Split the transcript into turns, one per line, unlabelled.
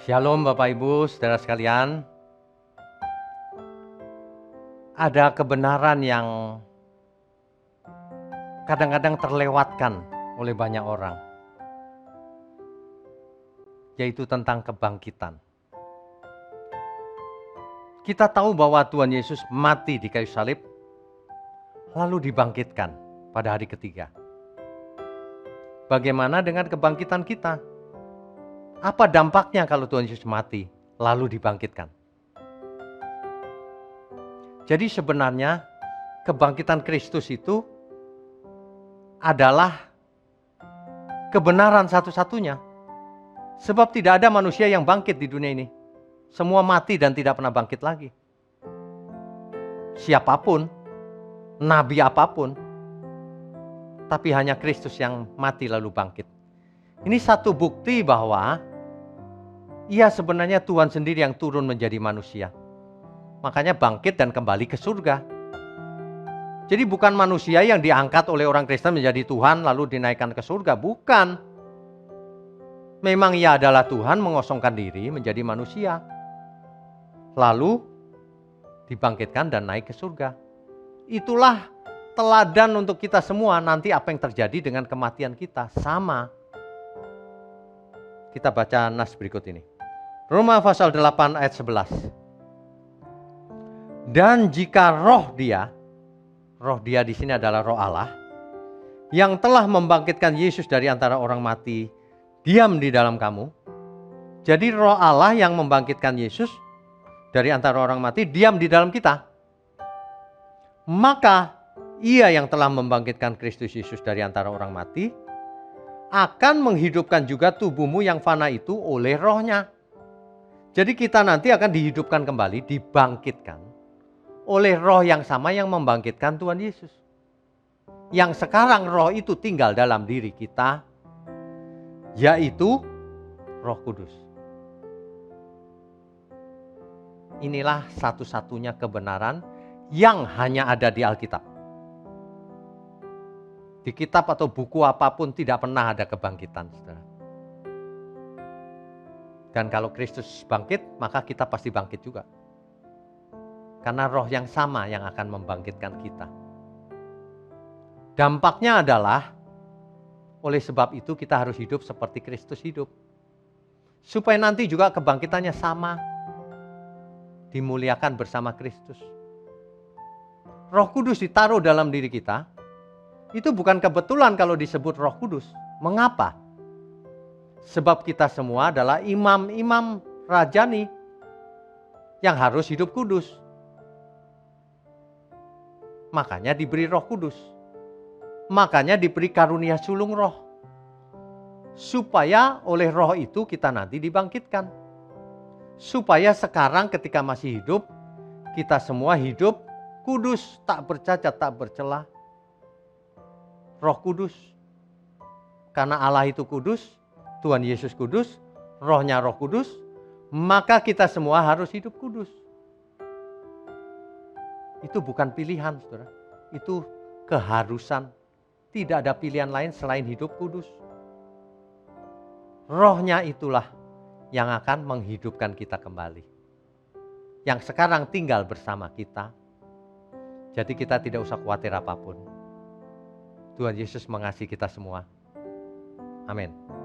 Shalom Bapak Ibu, saudara sekalian. Ada kebenaran yang kadang-kadang terlewatkan oleh banyak orang, yaitu tentang kebangkitan. Kita tahu bahwa Tuhan Yesus mati di kayu salib, lalu dibangkitkan pada hari ketiga. Bagaimana dengan kebangkitan kita? Apa dampaknya kalau Tuhan Yesus mati lalu dibangkitkan? Jadi sebenarnya kebangkitan Kristus itu adalah kebenaran satu-satunya. Sebab tidak ada manusia yang bangkit di dunia ini. Semua mati dan tidak pernah bangkit lagi. Siapapun, nabi apapun, tapi hanya Kristus yang mati lalu bangkit. Ini satu bukti bahwa Ia sebenarnya Tuhan sendiri yang turun menjadi manusia. Makanya bangkit dan kembali ke surga. Jadi bukan manusia yang diangkat oleh orang Kristen menjadi Tuhan lalu dinaikkan ke surga. Bukan. Memang Ia adalah Tuhan mengosongkan diri menjadi manusia. Lalu dibangkitkan dan naik ke surga. Itulah teladan untuk kita semua. Nanti apa yang terjadi dengan kematian kita sama. Kita baca nas berikut ini. Roma pasal 8 ayat 11. Dan jika roh dia di sini adalah roh Allah, yang telah membangkitkan Yesus dari antara orang mati, diam di dalam kamu. Jadi roh Allah yang membangkitkan Yesus dari antara orang mati, diam di dalam kita. Maka Ia yang telah membangkitkan Kristus Yesus dari antara orang mati, akan menghidupkan juga tubuhmu yang fana itu oleh rohnya. Jadi kita nanti akan dihidupkan kembali, dibangkitkan oleh roh yang sama yang membangkitkan Tuhan Yesus. Yang sekarang roh itu tinggal dalam diri kita, yaitu Roh Kudus. Inilah satu-satunya kebenaran yang hanya ada di Alkitab. Di kitab atau buku apapun tidak pernah ada kebangkitan, saudara. Dan kalau Kristus bangkit, maka kita pasti bangkit juga. Karena roh yang sama yang akan membangkitkan kita. Dampaknya adalah, oleh sebab itu kita harus hidup seperti Kristus hidup. Supaya nanti juga kebangkitannya sama. Dimuliakan bersama Kristus. Roh Kudus ditaruh dalam diri kita. Itu bukan kebetulan kalau disebut Roh Kudus. Mengapa? Sebab kita semua adalah imam-imam rajani yang harus hidup kudus. Makanya diberi Roh Kudus. Makanya diberi karunia sulung roh. Supaya oleh roh itu kita nanti dibangkitkan. Supaya sekarang ketika masih hidup, kita semua hidup kudus, tak bercacat, tak bercela. Roh Kudus. Karena Allah itu kudus, Tuhan Yesus kudus, rohnya Roh Kudus, maka kita semua harus hidup kudus. Itu bukan pilihan, saudara. Itu keharusan. Tidak ada pilihan lain selain hidup kudus. Rohnya itulah yang akan menghidupkan kita kembali. Yang sekarang tinggal bersama kita. Jadi kita tidak usah khawatir apapun. Tuhan Yesus mengasihi kita semua. Amin.